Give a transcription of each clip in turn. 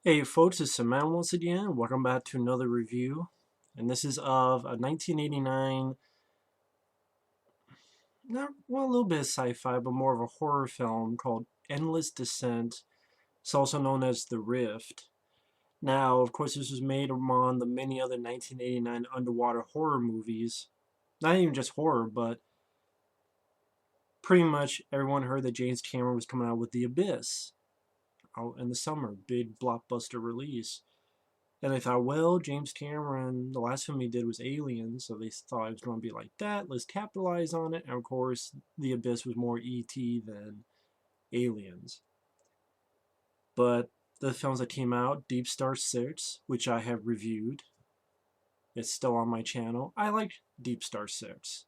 Hey folks, it's Simon once again. Welcome back to another review. And this is of a 1989, a little bit of sci-fi, but more of a horror film called Endless Descent. It's also known as The Rift. Now, of course, this was made among the many other 1989 underwater horror movies. Not even just horror, but pretty much everyone heard that James Cameron was coming out with The Abyss out in the summer. Big blockbuster release. And they thought, well, James Cameron, the last film he did was Aliens, so they thought it was going to be like that. Let's capitalize on it. And of course, The Abyss was more E.T. than Aliens. But the films that came out, DeepStar Six, which I have reviewed, it's still on my channel. I like DeepStar Six.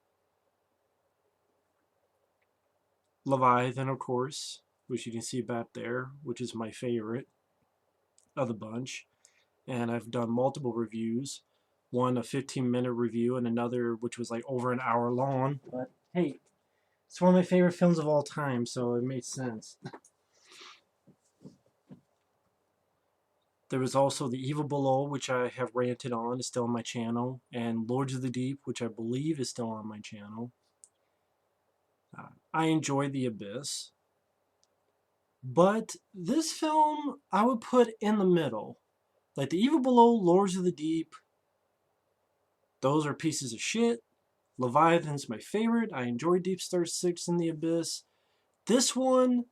Leviathan, of course, which you can see back there, which is my favorite of the bunch. And I've done multiple reviews. One a 15-minute review and another which was like over an hour long. But hey, it's one of my favorite films of all time, so it made sense. There was also The Evil Below, which I have ranted on, is still on my channel, and Lords of the Deep, which I believe is still on my channel. I enjoyed The Abyss, but this film I would put in the middle. Like The Evil Below, Lords of the Deep, those are pieces of shit. Leviathan's my favorite. I enjoy DeepStar Six and The Abyss. This one,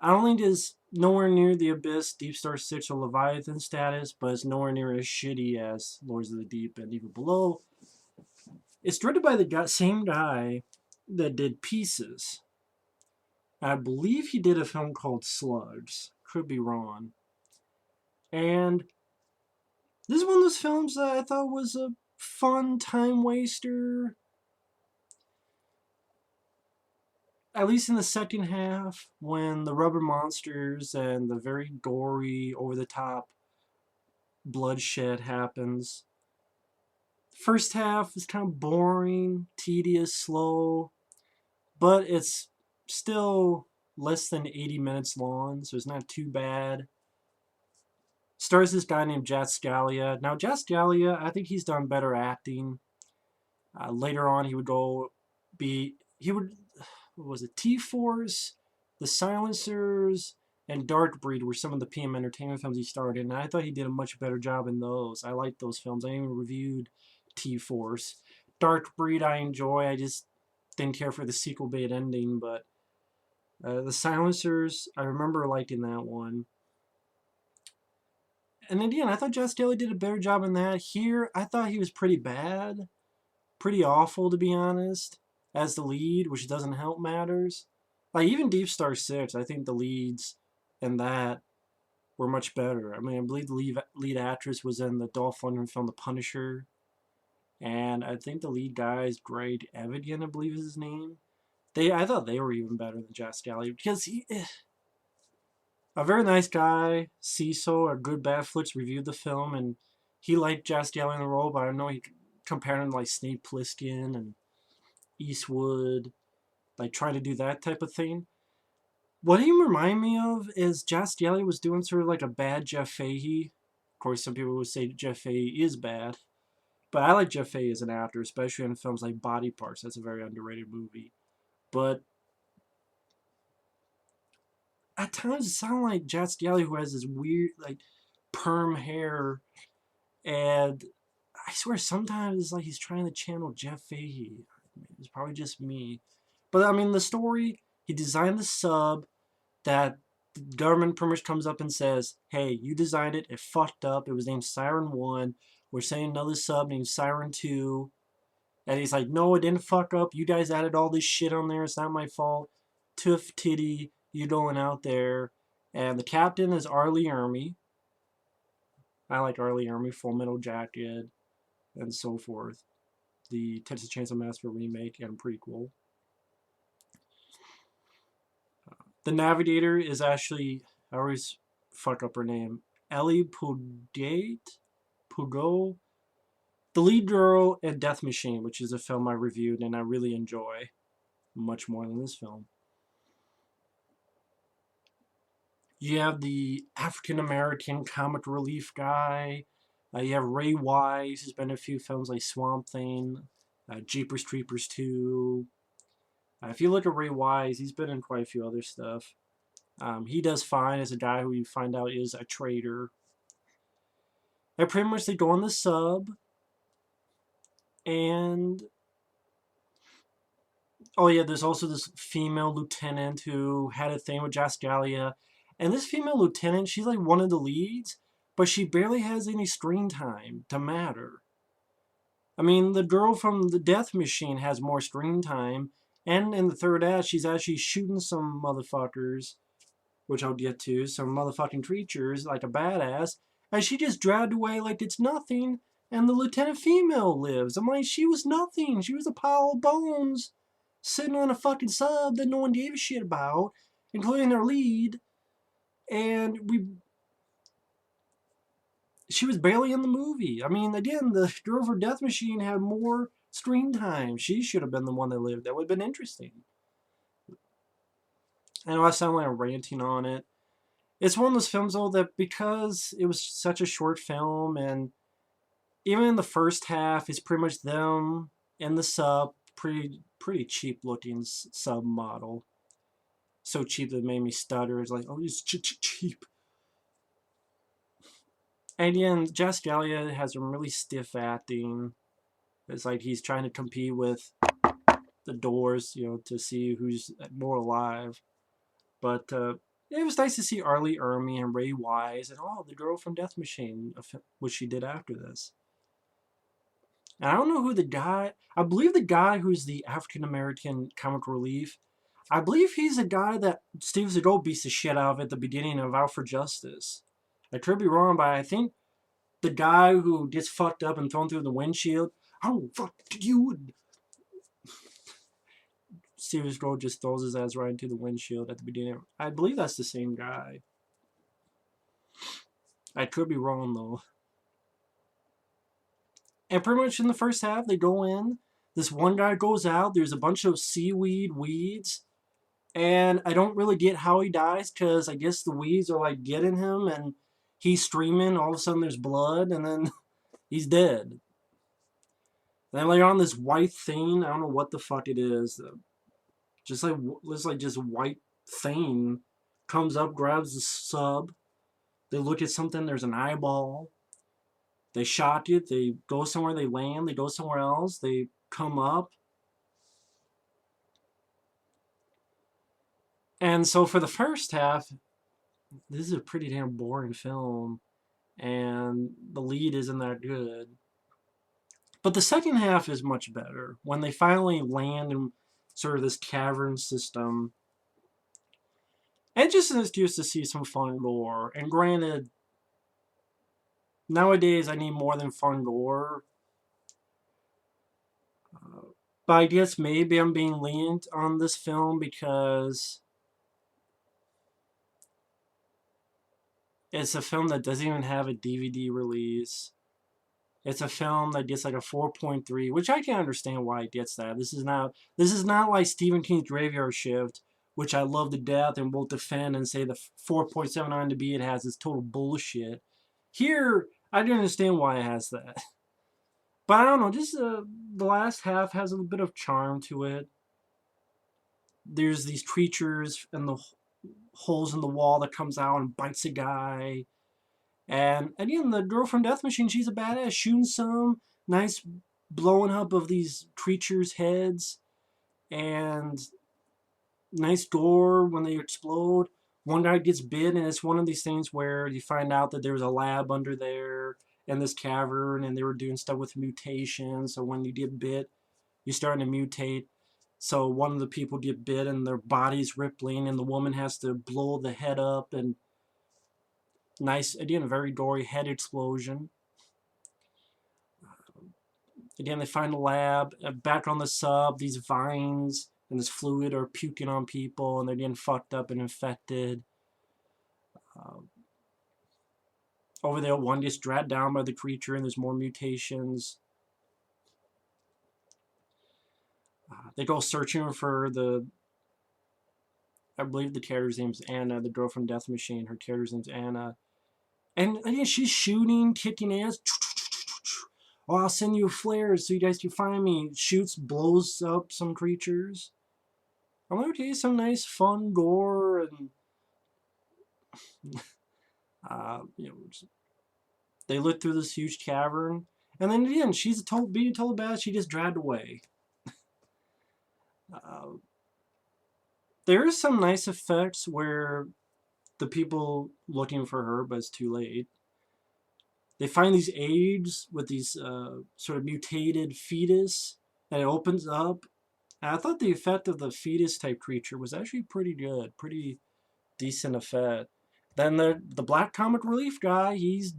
I don't think is nowhere near The Abyss, DeepStar Six, or Leviathan status, but it's nowhere near as shitty as Lords of the Deep and Even Below. It's directed by the same guy that did Pieces. I believe he did a film called Slugs. Could be wrong. And this is one of those films that I thought was a fun time waster. At least in the second half, when the rubber monsters and the very gory, over the top bloodshed happens. First half is kind of boring, tedious, slow, but it's still less than 80 minutes long, so it's not too bad. Stars this guy named Jas Scalia. Now, Jas Scalia, I think he's done better acting. Later on, he would what was it, T-Force, The Silencers, and Dark Breed were some of the PM Entertainment films he starred in, and I thought he did a much better job in those. I liked those films. I even reviewed T-Force. Dark Breed I enjoy. I just didn't care for the sequel bait ending, but The Silencers, I remember liking that one. And again, I thought Josh Daly did a better job in that. Here, I thought he was pretty bad. Pretty awful, to be honest, as the lead, which doesn't help matters. Like, even Deep Star 6, I think the leads in that were much better. I mean, I believe the lead actress was in the Dolph Lundgren film The Punisher. And I think the lead guy is Greg Evigan, I believe is his name. I thought they were even better than Jas Scalia because a very nice guy, Cecil, or Good Bad Flicks reviewed the film and he liked Jas Scalia in the role, but I know he compared him to like Snake Plissken and Eastwood, like trying to do that type of thing. What he reminded me of is Jas Scalia was doing sort of like a bad Jeff Fahey. Of course, some people would say Jeff Fahey is bad, but I like Jeff Fahey as an actor, especially in films like Body Parts. That's a very underrated movie. But at times it sounded like Jas Scalia, who has this weird, like, perm hair, and I swear sometimes it's like he's trying to channel Jeff Fahey. It's probably just me. But I mean, the story, he designed the sub that the government pretty much comes up and says, hey, you designed it, it fucked up, it was named Siren 1, we're saying another sub named Siren 2, and he's like, no, it didn't fuck up, you guys added all this shit on there, it's not my fault, Tuff Titty, you going out there, and the captain is Ermey. I like Ermey, Full Metal Jacket, and so forth. The Texas Chainsaw Massacre remake and prequel. The Navigator is actually, I always fuck up her name, Ellie Pugot, the lead girl in Death Machine, which is a film I reviewed and I really enjoy much more than this film. You have the African American comic relief guy. You have Ray Wise, who's been in a few films like Swamp Thing, Jeepers Creepers 2. If you look at Ray Wise, he's been in quite a few other stuff. He does fine as a guy who you find out is a traitor. And pretty much they go on the sub, and oh yeah, there's also this female lieutenant who had a thing with Jascalia. And this female lieutenant, she's like one of the leads, but she barely has any screen time to matter. I mean, the girl from the Death Machine has more screen time, and in the third act, she's actually shooting some motherfuckers, which I'll get to, some motherfucking creatures, like a badass, and she just dragged away like it's nothing, and the lieutenant female lives. I'm like, she was nothing. She was a pile of bones sitting on a fucking sub that no one gave a shit about, including their lead, and she was barely in the movie. I mean, again, the girl for Death Machine had more screen time. She should have been the one that lived. That would have been interesting. I know I sound like I'm ranting on it. It's one of those films, though, that because it was such a short film, and even in the first half, it's pretty much them in the sub, pretty cheap looking sub model. So cheap that it made me stutter. It's like, oh, it's cheap. And again, Jess Gallia has some really stiff acting. It's like he's trying to compete with the Doors, to see who's more alive. But it was nice to see Arlie Ermey and Ray Wise and the girl from Death Machine, which she did after this. And I don't know who the guy. I believe the guy who's the African American comic relief. I believe he's the guy that Steve Zissou beats the shit out of at the beginning of Out for Justice. I could be wrong, but I think the guy who gets fucked up and thrown through the windshield. Oh, fuck you. Steve Zissou just throws his ass right into the windshield at the beginning. I believe that's the same guy. I could be wrong, though. And pretty much in the first half, they go in. This one guy goes out. There's a bunch of seaweed weeds. And I don't really get how he dies because I guess the weeds are like getting him and he's screaming. All of a sudden there's blood and then he's dead. And then later on this white thing, I don't know what the fuck it is. Just like this like just white thing comes up, grabs the sub. They look at something, there's an eyeball. They shock it, they go somewhere, they land, they go somewhere else, they come up. And so for the first half, this is a pretty damn boring film, and the lead isn't that good. But the second half is much better. When they finally land in sort of this cavern system, it just is used to see some fun gore. And granted, nowadays I need more than fun gore. But I guess maybe I'm being lenient on this film because it's a film that doesn't even have a DVD release. It's a film that gets like a 4.3, which I can understand why it gets that. This is not like Stephen King's Graveyard Shift, which I love to death and will defend and say the 4.7 on to be it has is total bullshit. Here, I can understand why it has that. But I don't know, just the last half has a bit of charm to it. There's these creatures and the holes in the wall that comes out and bites a guy. And again, the girl from Death Machine, she's a badass, shooting some nice blowing up of these creatures' heads, and nice gore when they explode. One guy gets bit, and it's one of these things where you find out that there's a lab under there in this cavern, and they were doing stuff with mutations. So when you get bit, you're starting to mutate. So one of the people get bit, and their body's rippling, and the woman has to blow the head up, and nice, again, a very gory head explosion. Again, they find a lab. Back on the sub, these vines and this fluid are puking on people, and they're getting fucked up and infected. Over there, one gets dragged down by the creature, and there's more mutations. They go searching for the I believe the character's name's Anna, the girl from Death Machine. Her character's name's Anna. And yeah, she's shooting, kicking ass. Oh, I'll send you flares so you guys can find me. Shoots, blows up some creatures. I'm like, okay, some nice fun gore and you know, they look through this huge cavern, and then again, she's being told bad. She just dragged away. Uh, there is some nice effects where the people looking for her, but it's too late. They find these eggs with these sort of mutated fetus, and it opens up. And I thought the effect of the fetus type creature was actually pretty good, pretty decent effect. Then the Black Comic Relief guy, he's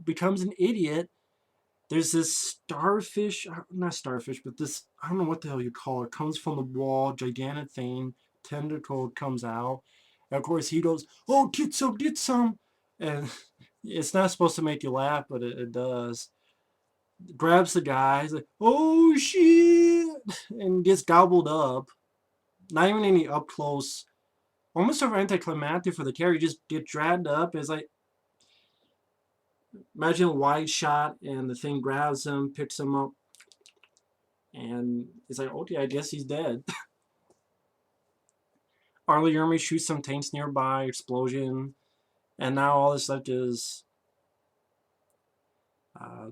becomes an idiot. There's this starfish, not starfish, but this, I don't know what the hell you call it, comes from the wall, gigantic thing, tentacle comes out. And of course he goes, oh, get some, get some. And it's not supposed to make you laugh, but it does. Grabs the guy, he's like, oh shit, and gets gobbled up. Not even any up close, almost sort of anticlimactic for the character. You just get dragged up. It's like, imagine a wide shot and the thing grabs him, picks him up, and it's like, okay, I guess he's dead. Ermey shoots some tanks nearby, explosion, and now all this left is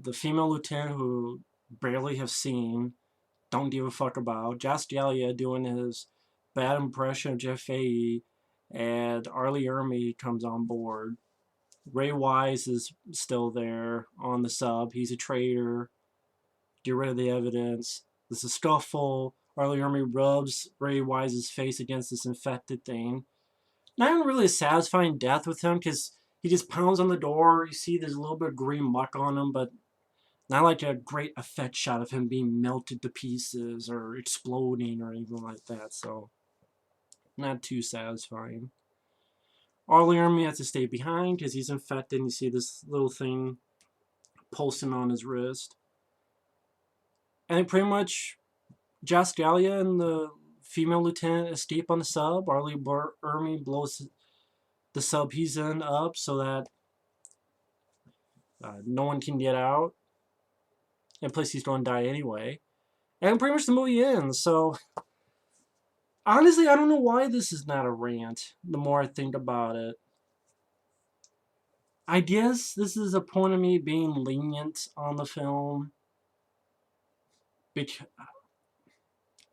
the female lieutenant who barely have seen, don't give a fuck about, Jastalia doing his bad impression of Jeff Fahey, and Ermey comes on board. Ray Wise is still there on the sub. He's a traitor. Get rid of the evidence. There's a scuffle. Ermey rubs Ray Wise's face against this infected thing. Not even really a satisfying death with him because he just pounds on the door. You see there's a little bit of green muck on him, but not like a great effect shot of him being melted to pieces or exploding or anything like that. So, not too satisfying. Ermey has to stay behind because he's infected. And you see this little thing pulsing on his wrist. And pretty much Jaskalia and the female lieutenant escape on the sub. Ermey blows the sub he's in up so that no one can get out. And plus he's going to die anyway. And pretty much the movie ends. So honestly, I don't know why this is not a rant the more I think about it. I guess this is a point of me being lenient on the film. Because,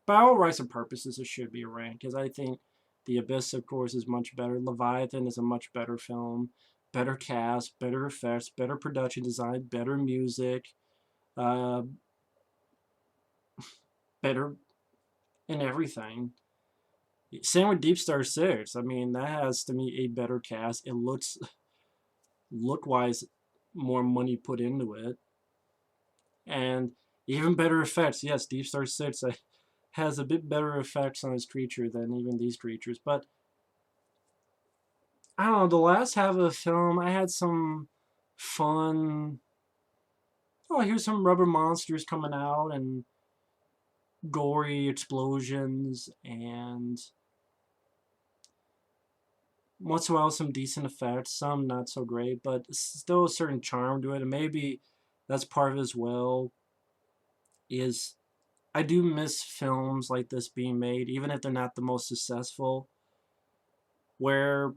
by all rights and purposes, it should be a rant. Because I think The Abyss, of course, is much better. Leviathan is a much better film. Better cast, better effects, better production design, better music. Better in everything. Same with DeepStar Six. I mean, that has, to me, a better cast. It looks, look-wise, more money put into it. And even better effects. Yes, DeepStar Six has a bit better effects on his creature than even these creatures. But, I don't know, the last half of the film, I had some fun... Oh, here's some rubber monsters coming out, and gory explosions, and once in a while some decent effects, some not so great, but still a certain charm to it. And maybe that's part of it as well, is I do miss films like this being made, even if they're not the most successful, where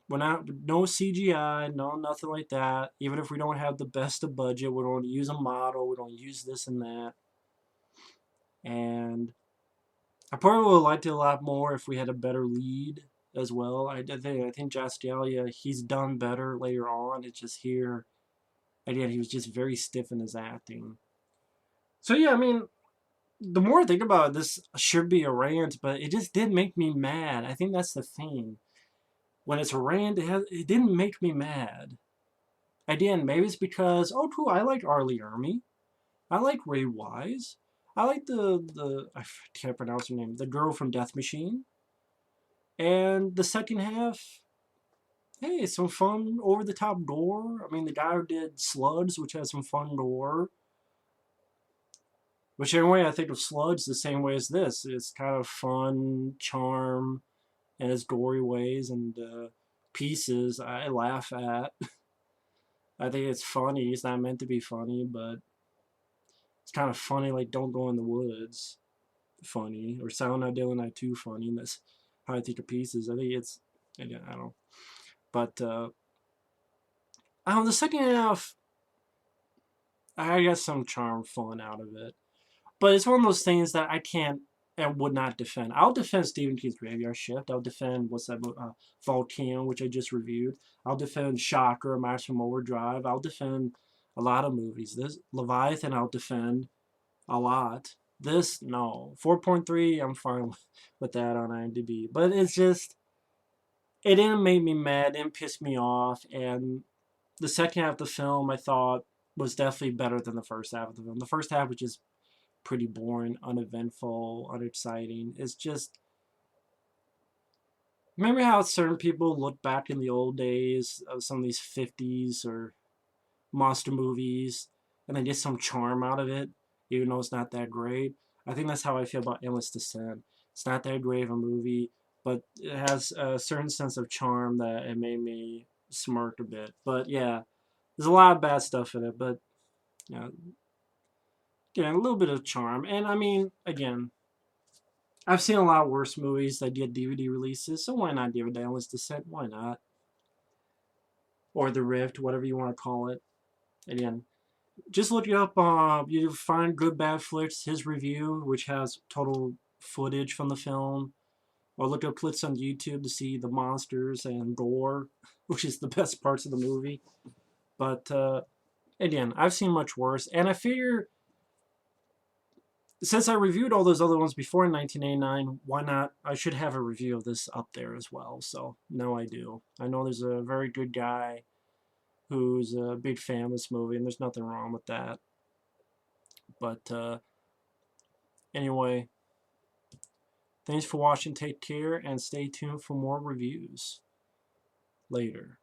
we're not, no CGI, no nothing like that. Even if we don't have the best of budget, we don't use a model, we don't use this and that. And I probably would have liked it a lot more if we had a better lead as well. I think Jastalia, he's done better later on. It's just here, again, he was just very stiff in his acting. So yeah, I mean, the more I think about it, this should be a rant, but it just did make me mad. I think that's the thing. When it's a rant, it didn't make me mad. Again, maybe it's because, oh cool, I like Ermey. I like Ray Wise. I like I can't pronounce her name, the girl from Death Machine. And the second half, hey, some fun over-the-top gore. I mean, the guy who did Sludge, which has some fun gore. Which, in a way, I think of Sludge the same way as this. It's kind of fun, charm, in its gory ways, and pieces I laugh at. I think it's funny. It's not meant to be funny, but it's kind of funny. Like Don't Go in the Woods, funny, or Silent Night, Deadly Night 2, funny. And that's how I think of pieces. I think it's, again, I don't know, but I don't know, the second half, I got some charm fun out of it. But it's one of those things that I can't and would not defend. I'll defend Stephen King's Graveyard Shift. I'll defend Volcano, which I just reviewed. I'll defend Shocker, Maximum Overdrive. I'll defend a lot of movies. This Leviathan, I'll defend a lot. This, no. 4.3, I'm fine with that on IMDb. But it's just, it didn't make me mad. It didn't piss me off. And the second half of the film, I thought, was definitely better than the first half of the film. The first half was just pretty boring, uneventful, unexciting. It's just, remember how certain people look back in the old days of some of these 50s or monster movies and they get some charm out of it, even though it's not that great? I think that's how I feel about Endless Descent. It's not that great of a movie, but it has a certain sense of charm that it made me smirk a bit. But yeah, there's a lot of bad stuff in it, but you know, yeah, a little bit of charm. And I mean, again, I've seen a lot worse movies that get DVD releases, so why not give it Endless Descent? Why not? Or The Rift, whatever you want to call it. Again, just look it up. You find Good Bad Flicks, his review, which has total footage from the film. Or look up clips on YouTube to see the monsters and gore, which is the best parts of the movie. But again, I've seen much worse, and I figure since I reviewed all those other ones before in 1989, why not? I should have a review of this up there as well. So now I do. I know there's a very good guy who's a big fan of this movie, and there's nothing wrong with that. But anyway, thanks for watching. Take care, and stay tuned for more reviews later.